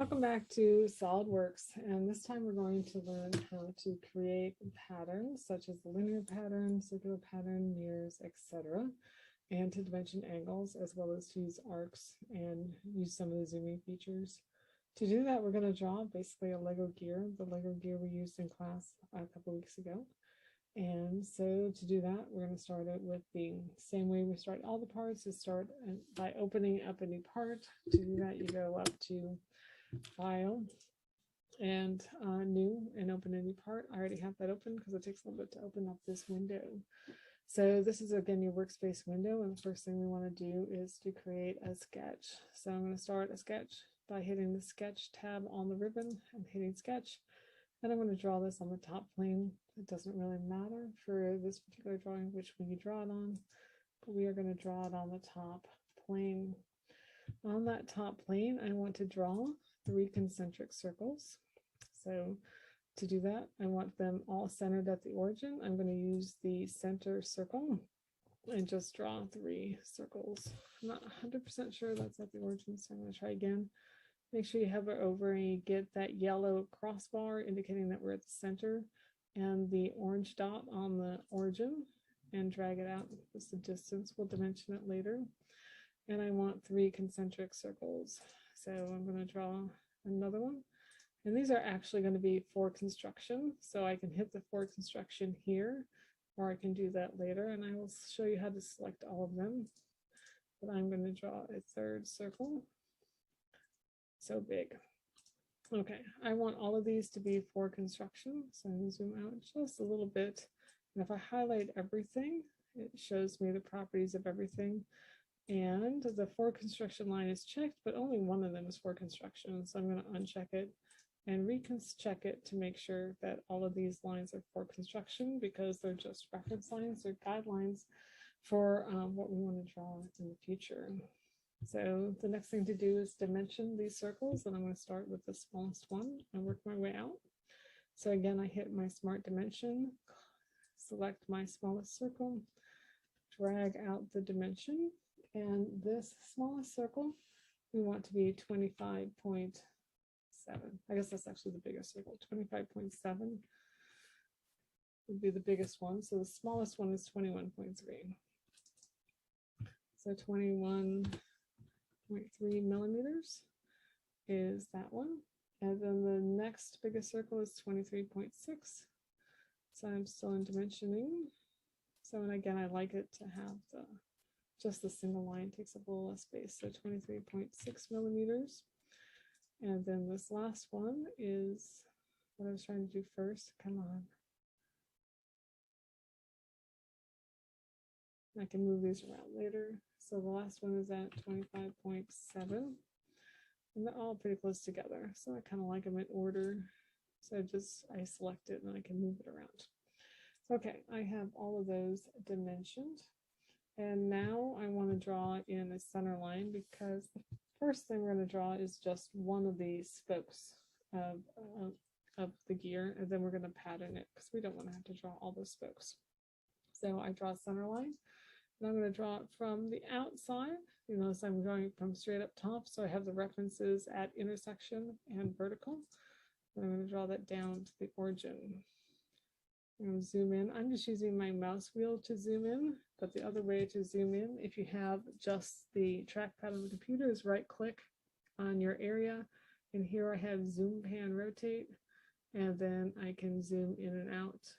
Welcome back to SolidWorks, and this time we're going to learn how to create patterns such as the linear pattern, circular pattern, mirrors, etc., and to dimension angles, as well as to use arcs and use some of the zooming features. To do that, we're going to draw basically a Lego gear, the Lego gear we used in class a couple weeks ago. And so to do that, we're going to start it with the same way we start all the parts, is start by opening up a new part. To do that, you go up to File and New and open a new part. I already have that open because it takes a little bit to open up this window. So this is again your workspace window, and the first thing we want to do is to create a sketch. So I'm going to start a sketch by hitting the sketch tab on the ribbon and hitting sketch. And I'm going to draw this on the top plane. It doesn't really matter for this particular drawing which one you draw it on, but we are going to draw it on the top plane. On that top plane, I want to draw 3 concentric circles. So to do that, I want them all centered at the origin. I'm going to use the center circle and just draw 3 circles. I'm not 100% sure that's at the origin, so I'm going to try again. Make sure you hover over and you get that yellow crossbar indicating that we're at the center, and the orange dot on the origin, and drag it out. This is the distance. We'll dimension it later. And I want 3 concentric circles. So I'm going to draw another one. And these are actually going to be for construction. So I can hit the for construction here, or I can do that later. And I will show you how to select all of them. But I'm going to draw a 3rd circle. So big. Okay, I want all of these to be for construction. So I'm going to zoom out just a little bit. And if I highlight everything, it shows me the properties of everything. And the for construction line is checked, but only one of them is for construction. So I'm going to uncheck it and check it to make sure that all of these lines are for construction, because they're just reference lines or guidelines for what we want to draw in the future. So the next thing to do is dimension these circles, and I'm going to start with the smallest one and work my way out. So again, I hit my smart dimension, select my smallest circle, drag out the dimension, and this smallest circle we want to be 25.7. I guess that's actually the biggest circle. 25.7 would be the biggest one. So the smallest one is 21.3. So 21.3 millimeters is that one. And then the next biggest circle is 23.6. So I'm still in dimensioning. So, and again, I like it to have just the single line takes up a little less space. So 23.6 millimeters. And then this last one is what I was trying to do first. Come on. I can move these around later. So the last one is at 25.7. And they're all pretty close together. So I kind of like them in order. So I select it and I can move it around. Okay, I have all of those dimensioned. And now I want to draw in a center line, because the first thing we're going to draw is just one of these spokes of the gear, and then we're going to pattern it because we don't want to have to draw all those spokes. So I draw a center line, and I'm going to draw it from the outside. You notice I'm going from straight up top, so I have the references at intersection and vertical. And I'm going to draw that down to the origin. I'm going to zoom in. I'm just using my mouse wheel to zoom in, but the other way to zoom in, if you have just the trackpad on the computer, is right click on your area. And here I have zoom, pan, rotate, and then I can zoom in and out.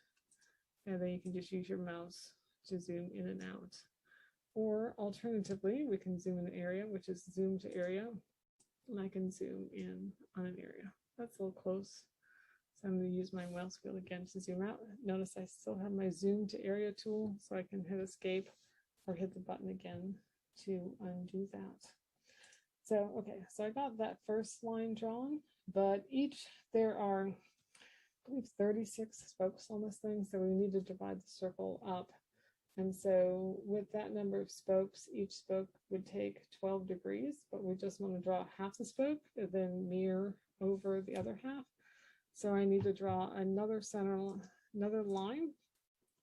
And then you can just use your mouse to zoom in and out. Or alternatively, we can zoom in an area, which is zoom to area, and I can zoom in on an area. That's a little close. So I'm going to use my mouse wheel again to zoom out. Notice I still have my zoom to area tool, so I can hit escape or hit the button again to undo that. So, okay, so I got that first line drawn, but there are, I believe, 36 spokes on this thing, so we need to divide the circle up. And so with that number of spokes, each spoke would take 12 degrees, but we just want to draw half the spoke and then mirror over the other half. So I need to draw another line,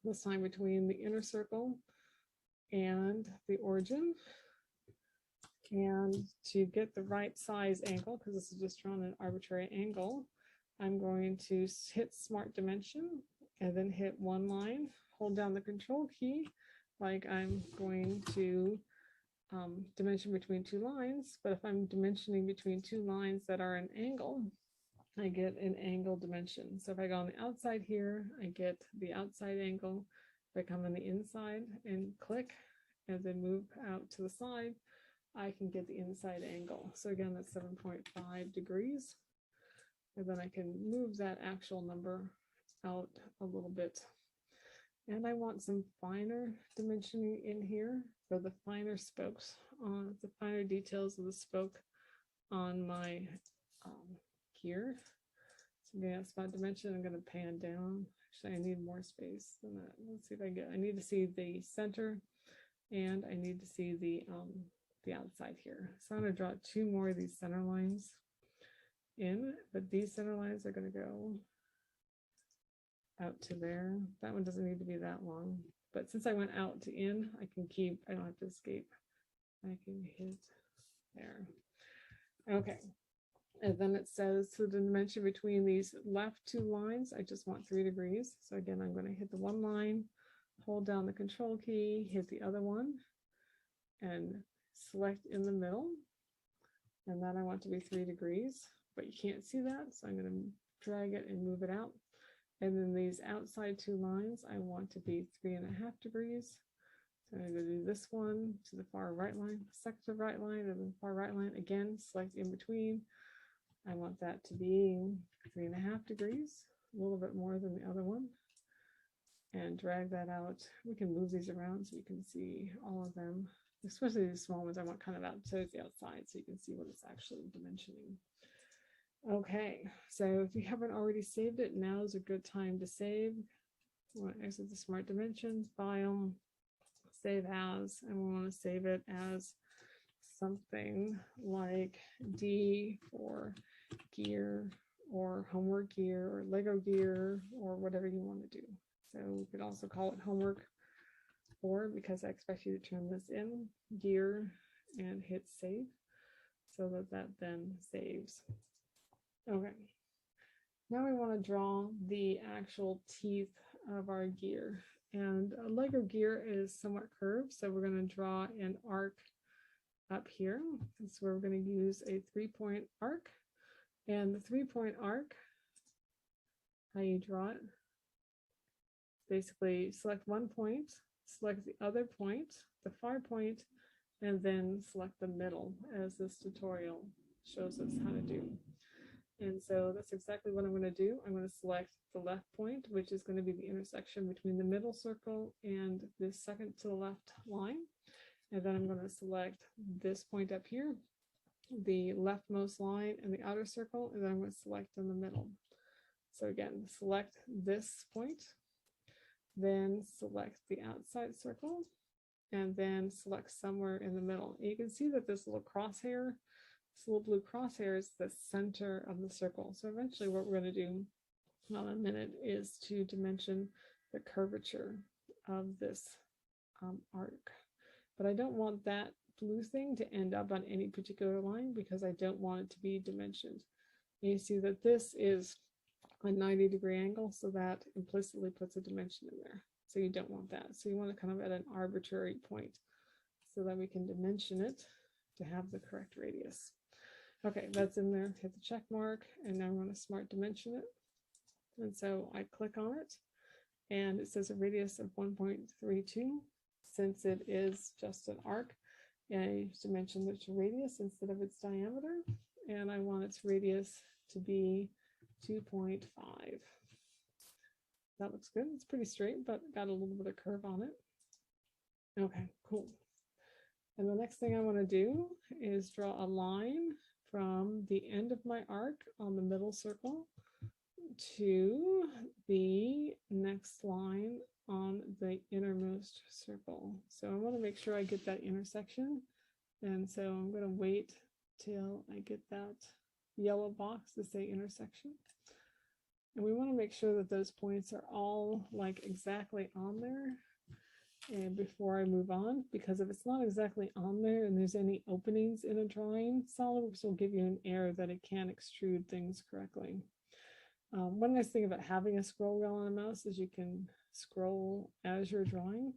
this time between the inner circle and the origin. And to get the right size angle, because this is just drawn an arbitrary angle, I'm going to hit Smart Dimension and then hit one line, hold down the Control key, like I'm going to dimension between two lines. But if I'm dimensioning between two lines that are an angle, I get an angle dimension. So if I go on the outside here, I get the outside angle. If I come on the inside and click and then move out to the side, I can get the inside angle. So again, that's 7.5 degrees. And then I can move that actual number out a little bit. And I want some finer dimensioning in here for the finer spokes, on the finer details of the spoke on my gear. So again, Smart Dimension, I'm going to pan down. Actually, I need more space than that. Let's see if I get, I need to see the center and I need to see the outside here. So I'm going to draw two more of these center lines in, but these center lines are going to go out to there. That one doesn't need to be that long, but since I went out to in, I can keep, I don't have to escape. I can hit there. Okay. And then it says, so the dimension between these left two lines, I just want 3 degrees. So again, I'm going to hit the one line, hold down the Control key, hit the other one, and select in the middle. And then I want to be 3 degrees, but you can't see that. So I'm going to drag it and move it out. And then these outside two lines, I want to be 3.5 degrees. So I'm going to do this one to the far right line, second to right line, and then far right line. Again, select in between. I want that to be 3.5 degrees, a little bit more than the other one. And drag that out. We can move these around so you can see all of them, especially these small ones. I want kind of out to the outside so you can see what it's actually dimensioning. Okay, so if you haven't already saved it, now is a good time to save. We want to exit the Smart Dimension, File, Save As, and we want to save it as something like D for gear or homework gear or Lego gear or whatever you want to do. So we could also call it homework, or because I expect you to turn this in, gear, and hit save so that that then saves. Okay, now we want to draw the actual teeth of our gear, and a Lego gear is somewhat curved, so we're going to draw an arc up here. That's where we're going to use a 3-point arc, and the 3-point arc, how you draw it, basically select one point, select the other point, the far point, and then select the middle, as this tutorial shows us how to do. And so that's exactly what I'm going to do. I'm going to select the left point, which is going to be the intersection between the middle circle and the second to the left line. And then I'm going to select this point up here, the leftmost line and the outer circle, and then I'm going to select in the middle. So again, select this point, then select the outside circle, and then select somewhere in the middle. And you can see that this little crosshair, this little blue crosshair, is the center of the circle. So eventually what we're going to do in a minute is to dimension the curvature of this arc. But I don't want that blue thing to end up on any particular line because I don't want it to be dimensioned. And you see that this is a 90-degree angle, so that implicitly puts a dimension in there. So you don't want that. So you want to kind of at an arbitrary point so that we can dimension it to have the correct radius. Okay, that's in there. Hit the check mark, and now I want to Smart Dimension it. And so I click on it, and it says a radius of 1.32. Since it is just an arc, I dimension its radius instead of its diameter, and I want its radius to be 2.5. That looks good. It's pretty straight, but got a little bit of curve on it. Okay, cool. And the next thing I want to do is draw a line from the end of my arc on the middle circle to the next line on the innermost circle. So I want to make sure I get that intersection. And so I'm going to wait till I get that yellow box to say intersection. And we want to make sure that those points are all like exactly on there. And before I move on, because if it's not exactly on there and there's any openings in a drawing, SOLIDWORKS will give you an error that it can't extrude things correctly. One nice thing about having a scroll wheel on a mouse is you can scroll as you're drawing.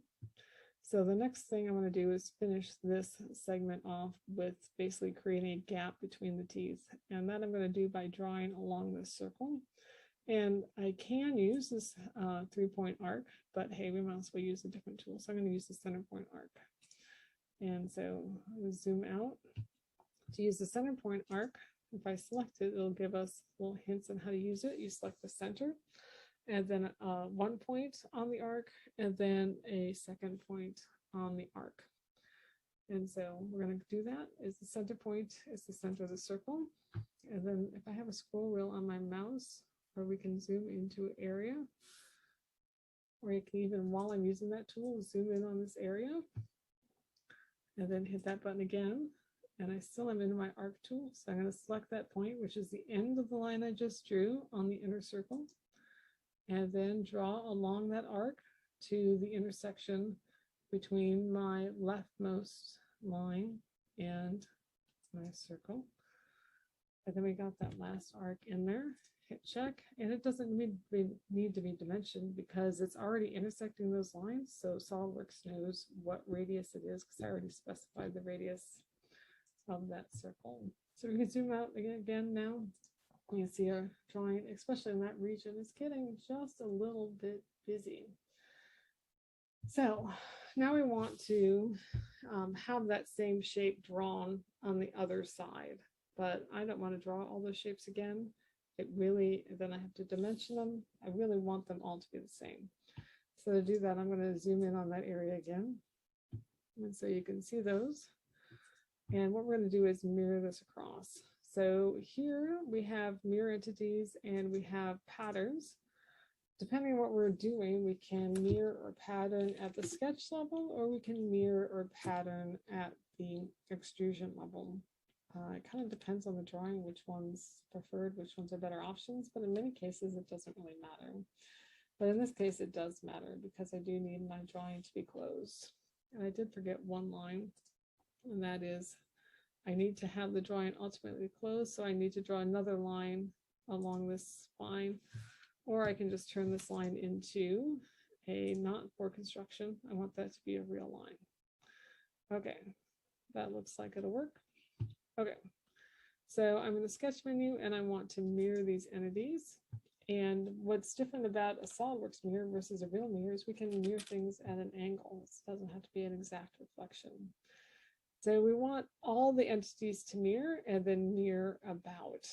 So the next thing I want to do is finish this segment off with basically creating a gap between the teeth. And that I'm going to do by drawing along this circle. And I can use this 3-point arc, but hey, we might as well use a different tool. So I'm going to use the center point arc. And so I'll zoom out. To use the center point arc, if I select it, it'll give us little hints on how to use it. You select the center, and then 1 point on the arc, and then a second point on the arc. And so we're going to do that. Is the center point is the center of the circle. And then if I have a scroll wheel on my mouse, or we can zoom into an area, or you can even, while I'm using that tool, zoom in on this area, and then hit that button again. And I still am in my arc tool. So I'm going to select that point, which is the end of the line I just drew on the inner circle, and then draw along that arc to the intersection between my leftmost line and my circle. And then we got that last arc in there. Hit check, and it doesn't need to be dimensioned because it's already intersecting those lines. So SOLIDWORKS knows what radius it is because I already specified the radius of that circle. So we can zoom out again now. You can see our drawing, especially in that region, is getting just a little bit busy. So now we want to have that same shape drawn on the other side, but I don't want to draw all those shapes again. Then I have to dimension them. I really want them all to be the same. So to do that, I'm going to zoom in on that area again. And so you can see those. And what we're going to do is mirror this across. So here we have mirror entities and we have patterns. Depending on what we're doing, we can mirror or pattern at the sketch level, or we can mirror or pattern at the extrusion level. It kind of depends on the drawing, which one's preferred, which ones are better options, but in many cases it doesn't really matter. But in this case it does matter because I do need my drawing to be closed. And I did forget one line, and that is I need to have the drawing ultimately closed, so I need to draw another line along this spine, or I can just turn this line into a not for construction. I want that to be a real line. Okay, that looks like it'll work. Okay, so I'm in the sketch menu and I want to mirror these entities. And what's different about a SOLIDWORKS mirror versus a real mirror is we can mirror things at an angle. It doesn't have to be an exact reflection. So we want all the entities to mirror and then mirror about.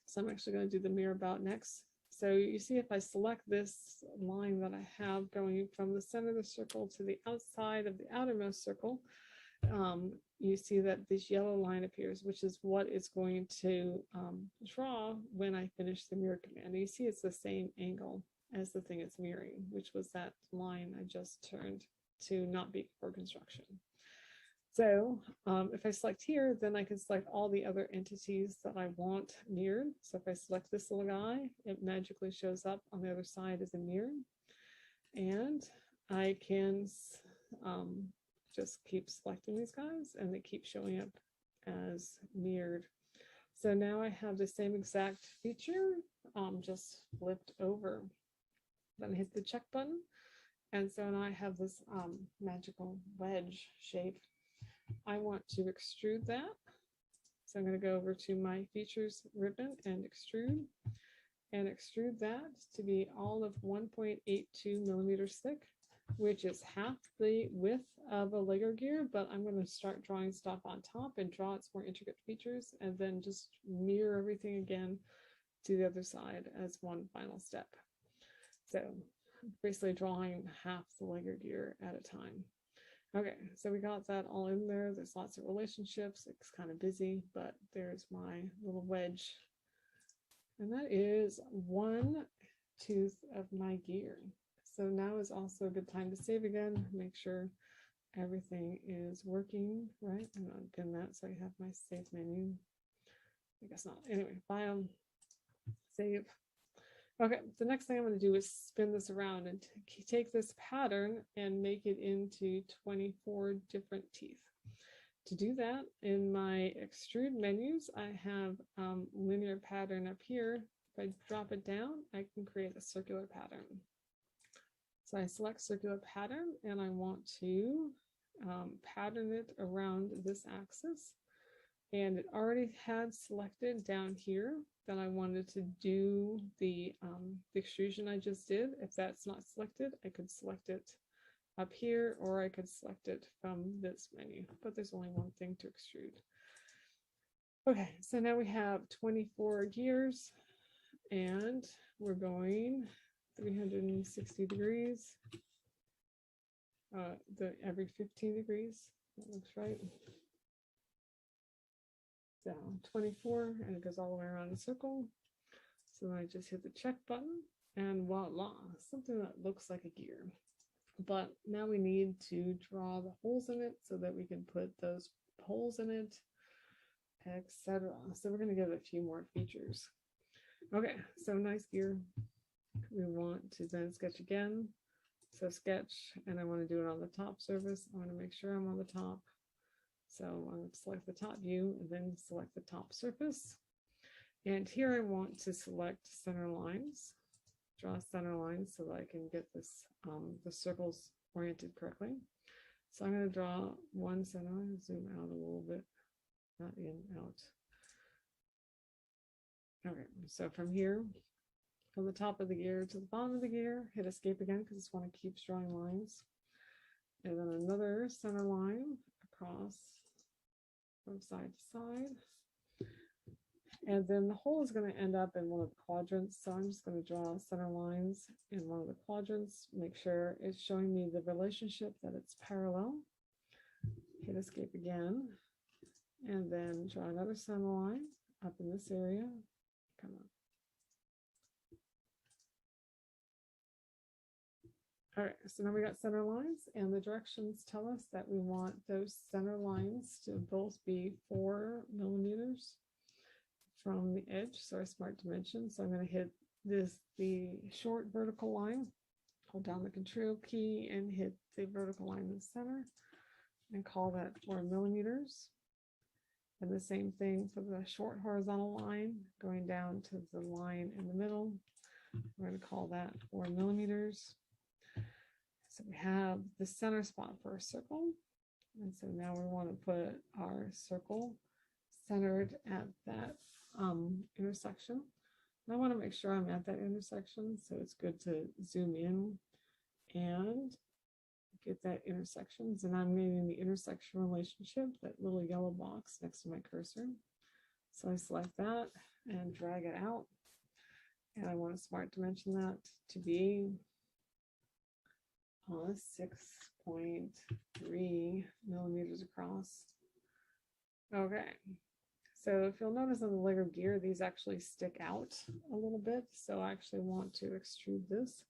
So I'm actually going to do the mirror about next. So you see if I select this line that I have going from the center of the circle to the outside of the outermost circle, you see that this yellow line appears, which is what it's going to draw when I finish the mirror command. And you see it's the same angle as the thing it's mirroring, which was that line I just turned to not be for construction. So if I select here, then I can select all the other entities that I want mirrored. So if I select this little guy, it magically shows up on the other side as a mirror. And I can just keep selecting these guys and they keep showing up as mirrored. So now I have the same exact feature, just flipped over. Then I hit the check button. And so now I have this magical wedge shape. I want to extrude that. So I'm going to go over to my features ribbon and extrude that to be all of 1.82 millimeters thick, which is half the width of a Lego gear, but I'm going to start drawing stuff on top and draw its more intricate features and then just mirror everything again to the other side as one final step. So basically drawing half the Lego gear at a time. Okay, so we got that all in there. There's lots of relationships. It's kind of busy, but there's my little wedge. And that is one tooth of my gear. So now is also a good time to save again, make sure everything is working right. I'm not getting that, so I have my save menu. I guess not. Anyway, file, save. Okay, the next thing I'm going to do is spin this around and take this pattern and make it into 24 different teeth. To do that, in my extrude menus, I have linear pattern up here. If I drop it down, I can create a circular pattern. So I select circular pattern and I want to pattern it around this axis. And it already had selected down here that I wanted to do the extrusion I just did. If that's not selected, I could select it up here, or I could select it from this menu, but there's only one thing to extrude. Okay, so now we have 24 gears and we're going 360 degrees, every 15 degrees, that looks right. So 24, and it goes all the way around the circle. So then I just hit the check button and voila, something that looks like a gear. But now we need to draw the holes in it so that we can put those holes in it, etc. So we're going to give it a few more features. Okay, so nice gear. We want to then sketch again. So sketch, and I want to do it on the top surface. I want to make sure I'm on the top. So I'm going to select the top view and then select the top surface. And here I want to select center lines, draw center lines so that I can get this the circles oriented correctly. So I'm going to draw one center line, zoom out a little bit, not in, out. Okay, so from here, from the top of the gear to the bottom of the gear, hit escape again because I just want to keep drawing lines. And then another center line across from side to side. And then the hole is going to end up in one of the quadrants. So I'm just going to draw center lines in one of the quadrants, make sure it's showing me the relationship that it's parallel. Hit escape again, and then draw another center line up in this area. Come on. All right, so now we got center lines, and the directions tell us that we want those center lines to both be 4 millimeters from the edge, so our smart dimension. So I'm going to hit the short vertical line, hold down the control key and hit the vertical line in the center and call that 4 millimeters. And the same thing for the short horizontal line going down to the line in the middle. We're going to call that 4 millimeters. So we have the center spot for a circle. And so now we want to put our circle centered at that intersection. And I want to make sure I'm at that intersection, so it's good to zoom in and get that intersections. And I'm getting the intersection relationship, that little yellow box next to my cursor. So I select that and drag it out. And I want to smart dimension that to be 6.3 millimeters across. Okay. So if you'll notice on the Lego gear, these actually stick out a little bit. So I actually want to extrude this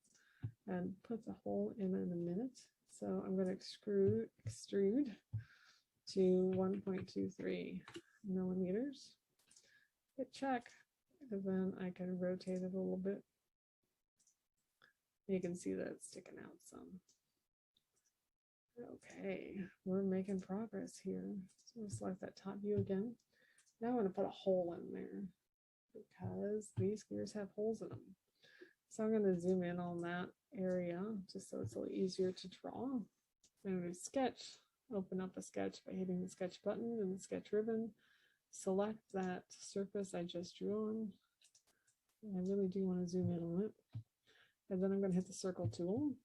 and put the hole in a minute. So I'm going to extrude to 1.23 millimeters. Hit check, and then I can rotate it a little bit. You can see that it's sticking out some. Okay, we're making progress here. So we'll select that top view again. Now I'm going to put a hole in there because these gears have holes in them. So I'm going to zoom in on that area just so it's a little easier to draw. I'm going to sketch, open up a sketch by hitting the sketch button and the sketch ribbon. Select that surface I just drew on. I really do want to zoom in on it. And then I'm going to hit the circle tool.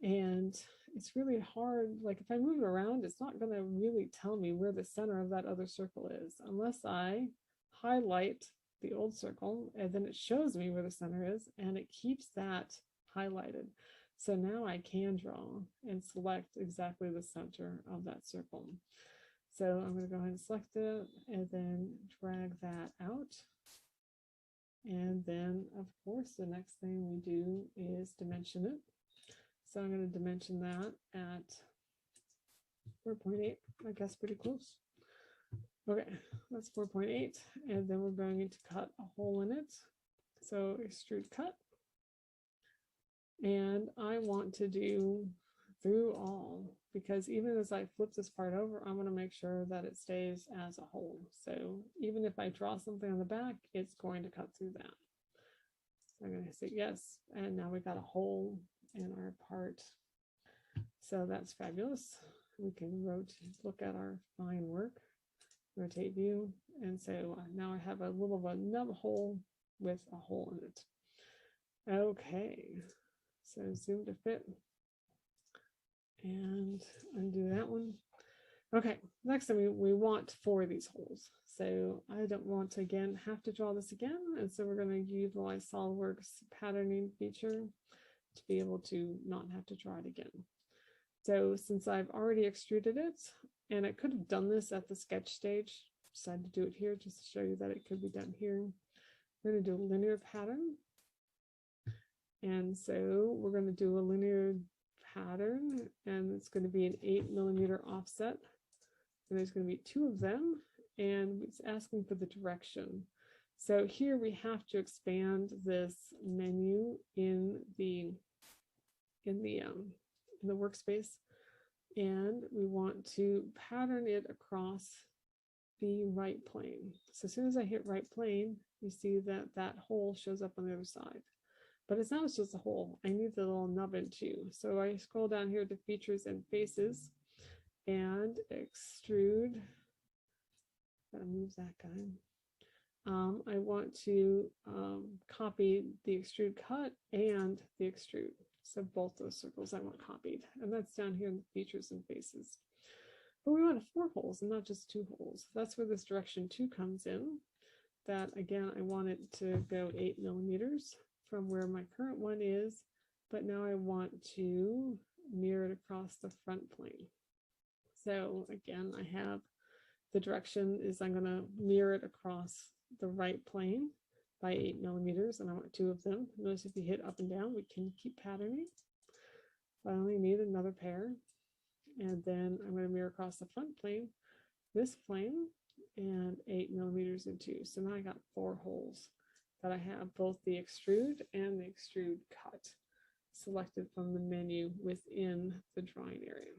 And it's really hard, like if I move it around, it's not going to really tell me where the center of that other circle is unless I highlight the old circle, and then it shows me where the center is and it keeps that highlighted. So now I can draw and select exactly the center of that circle. So I'm going to go ahead and select it and then drag that out. And then of course the next thing we do is dimension it. So I'm going to dimension that at 4.8, I guess pretty close. Okay, that's 4.8, and then we're going to cut a hole in it. So extrude cut. And I want to do through all, because even as I flip this part over, I want to make sure that it stays as a whole. So even if I draw something on the back, it's going to cut through that. So I'm going to say yes, and now we got a hole in our part. So that's fabulous. We can look at our fine work, rotate view, and so now I have a little of a nub hole with a hole in it. Okay, so zoom to fit and undo that one. Okay, next thing we want 4 of these holes. So I don't want to again have to draw this again, and so we're going to utilize SOLIDWORKS patterning feature to be able to not have to draw it again. So since I've already extruded it, and I could have done this at the sketch stage, decided to do it here just to show you that it could be done here. We're going to do a linear pattern. And so we're going to do a linear pattern, and it's going to be an 8mm offset. And there's going to be 2 of them, and it's asking for the direction. So here we have to expand this menu in the workspace, and we want to pattern it across the right plane. So as soon as I hit right plane, you see that that hole shows up on the other side. But it's not just a hole. I need the little nubbin too. So I scroll down here to features and faces and extrude. Gotta move that guy. I want to copy the extrude cut and the extrude. So both those circles I want copied. And that's down here in the features and faces. But we want 4 holes and not just 2 holes. That's where this direction 2 comes in. That again, I want it to go 8mm from where my current one is, but now I want to mirror it across the front plane. So again, I have the direction is I'm going to mirror it across the right plane by 8mm, and I want 2 of them. Notice if you hit up and down, we can keep patterning. I only need another pair, and then I'm going to mirror across the front plane, this plane, and 8mm in 2. So now I got 4 holes that I have both the extrude and the extrude cut selected from the menu within the drawing area.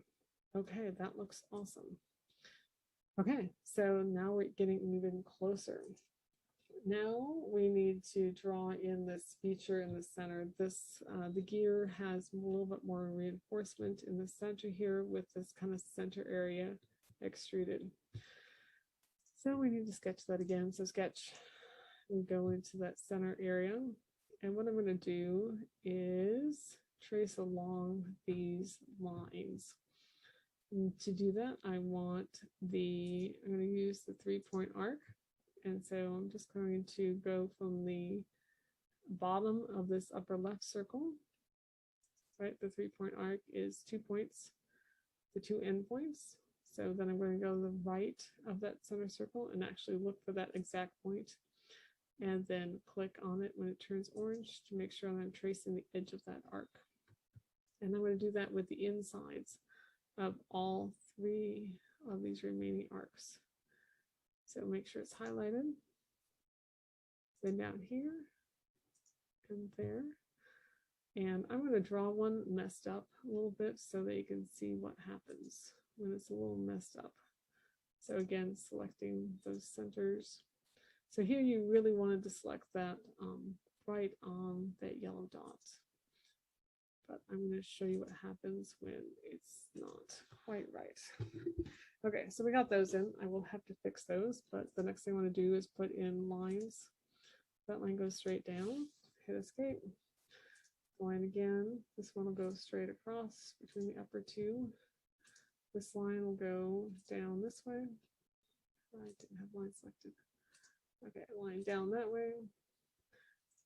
Okay, that looks awesome. Okay, so now we're getting even closer. Now we need to draw in this feature in the center. This the gear has a little bit more reinforcement in the center here with this kind of center area extruded. So we need to sketch that again. So sketch, we go into that center area. And what I'm going to do is trace along these lines. And to do that, I'm going to use the 3-point arc. And so I'm just going to go from the bottom of this upper left circle, right? The 3-point arc is 2 points, the 2 endpoints. So then I'm going to go to the right of that center circle and actually look for that exact point, and then click on it when it turns orange to make sure that I'm tracing the edge of that arc. And I'm going to do that with the insides of all 3 of these remaining arcs. So make sure it's highlighted. Then down here and there. And I'm going to draw one messed up a little bit so that you can see what happens when it's a little messed up. So again, selecting those centers. So here you really wanted to select that right on that yellow dot. But I'm going to show you what happens when it's not quite right. Okay, so we got those in. I will have to fix those, but the next thing I want to do is put in lines. That line goes straight down, hit escape. Line again, this one will go straight across between the upper 2. This line will go down this way. I didn't have line selected. Okay, line down that way.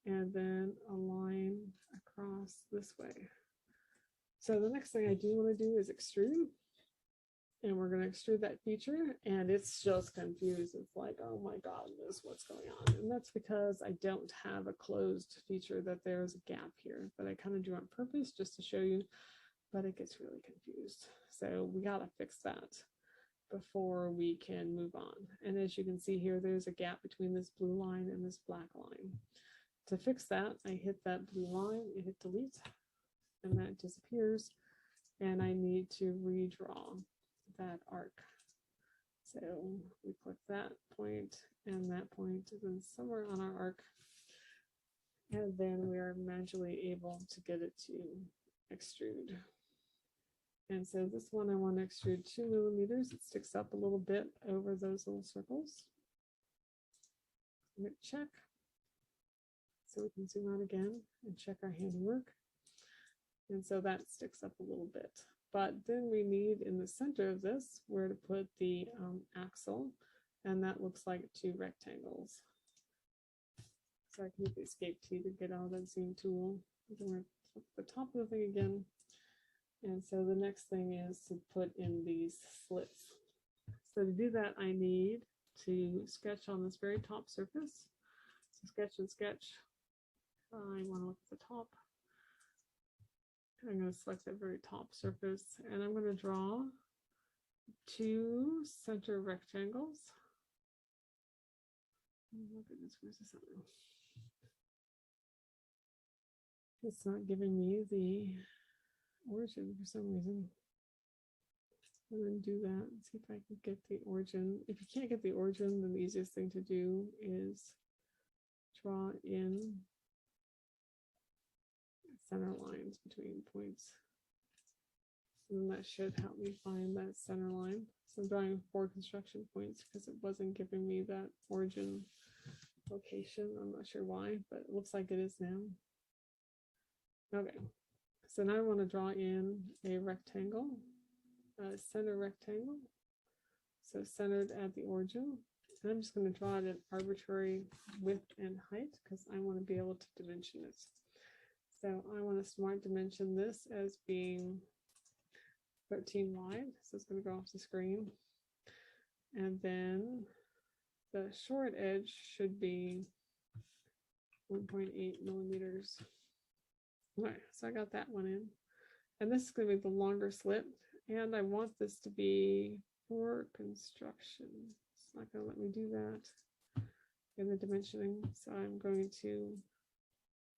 And then a line across this way. So the next thing I do want to do is extrude. And we're going to extrude that feature, and it's just confused. It's like, oh my God, what's going on? And that's because I don't have a closed feature, that there's a gap here, but I kind of do on purpose just to show you, but it gets really confused. So we got to fix that before we can move on. And as you can see here, there's a gap between this blue line and this black line. to fix that, I hit that blue line, I hit delete, and that disappears. And I need to redraw that arc. So we click that point and that point, and then somewhere on our arc, and then we are magically able to get it to extrude. And so this one I want to extrude 2 millimeters. It sticks up a little bit over those little circles. Hit check. So we can zoom out again and check our handiwork. And so that sticks up a little bit. But then we need in the center of this where to put the axle, and that looks like 2 rectangles. So I can hit the escape key to get out of that zoom tool. Then we're at the top of the thing again. And so the next thing is to put in these slits. So to do that, I need to sketch on this very top surface. So sketch and sketch. I want to look at the top. I'm going to select that very top surface, and I'm going to draw 2 center rectangles. Oh, goodness, where's the center? It's not giving me the origin for some reason. I'm going to do that and see if I can get the origin. If you can't get the origin, then the easiest thing to do is draw in center lines between points. And that should help me find that center line. So I'm drawing 4 construction points because it wasn't giving me that origin location. I'm not sure why, but it looks like it is now. Okay, so now I want to draw in a rectangle, a center rectangle. So centered at the origin. And I'm just going to draw it at arbitrary width and height because I want to be able to dimension it. So I want to smart dimension this as being 13 wide. So it's going to go off the screen. And then the short edge should be 1.8 millimeters. All right, so I got that one in. And this is going to be the longer slit. And I want this to be for construction. It's not going to let me do that in the dimensioning. So I'm going to,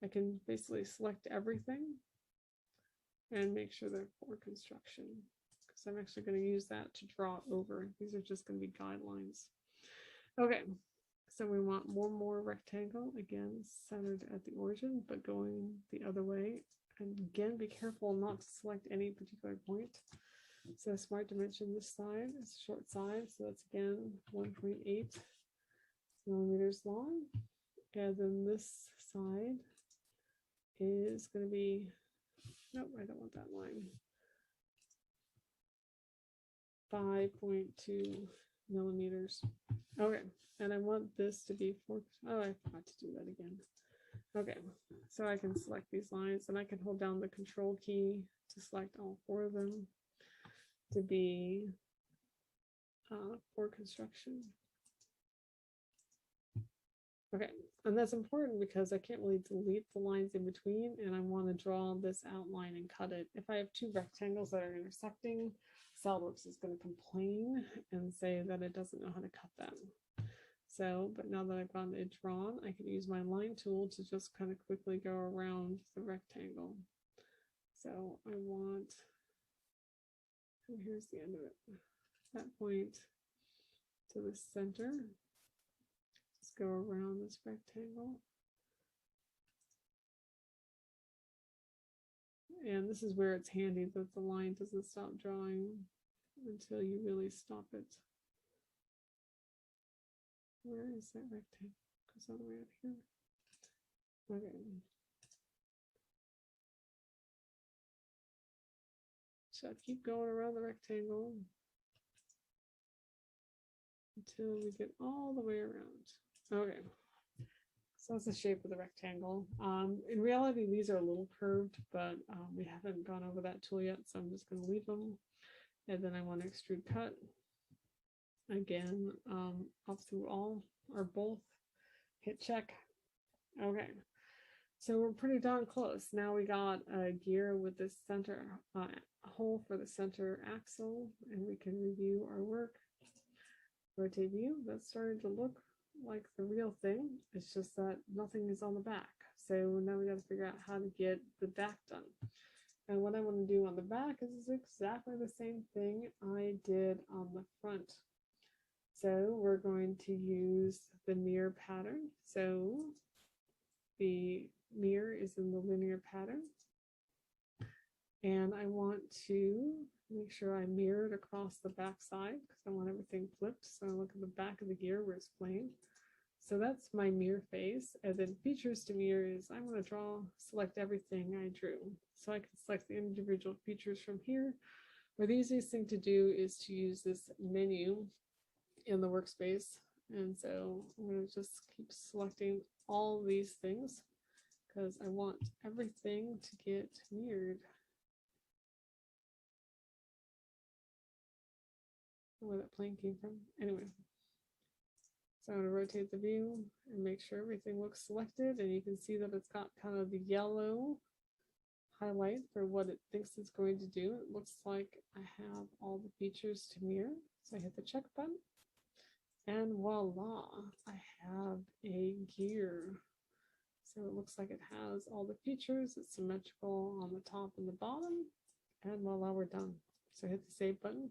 I can basically select everything and make sure they're for construction, because I'm actually going to use that to draw over. These are just going to be guidelines. Okay, so we want one more rectangle, again, centered at the origin, but going the other way. And again, be careful not to select any particular point. So smart dimension this side is a short side, so that's again 1.8 millimeters long. And then this side is going to be, nope, I don't want that line. 5.2 millimeters. Okay, and I want this to be 4. Oh, I forgot to do that again. Okay, so I can select these lines, and I can hold down the control key to select all 4 of them to be for construction. Okay, and that's important because I can't really delete the lines in between, and I want to draw this outline and cut it. If I have 2 rectangles that are intersecting, SOLIDWORKS is going to complain and say that it doesn't know how to cut them. So, but now that I've gotten it drawn, I can use my line tool to just kind of quickly go around the rectangle. So I want, and here's the end of it, that point to the center. Just go around this rectangle. And this is where it's handy that the line doesn't stop drawing until you really stop it. Where is that rectangle? Goes all the way out here. Okay. So keep going around the rectangle until we get all the way around. Okay. So that's the shape of the rectangle. In reality, these are a little curved, but we haven't gone over that tool yet, so I'm just going to leave them. And then I want to extrude cut. Again, up through all or both, hit check. Okay, so we're pretty darn close. Now we got a gear with this center hole for the center axle, and we can review our work. Rotate view, that's starting to look like the real thing. It's just that nothing is on the back. So now we got to figure out how to get the back done. And what I want to do on the back is exactly the same thing I did on the front. So we're going to use the mirror pattern. So the mirror is in the linear pattern. And I want to make sure I mirror it across the back side because I want everything flipped. So I look at the back of the gear where it's plain. So that's my mirror face. And then features to mirror is I'm going to select everything I drew. So I can select the individual features from here. Or the easiest thing to do is to use this menu in the workspace. And so I'm going to just keep selecting all these things because I want everything to get mirrored. Where that plane came from. Anyway, so I'm going to rotate the view and make sure everything looks selected, and you can see that it's got kind of the yellow highlight for what it thinks it's going to do. It looks like I have all the features to mirror. So I hit the check button, and voila, I have a gear. So it looks like it has all the features. It's symmetrical on the top and the bottom, and voila, we're done. So hit the save button.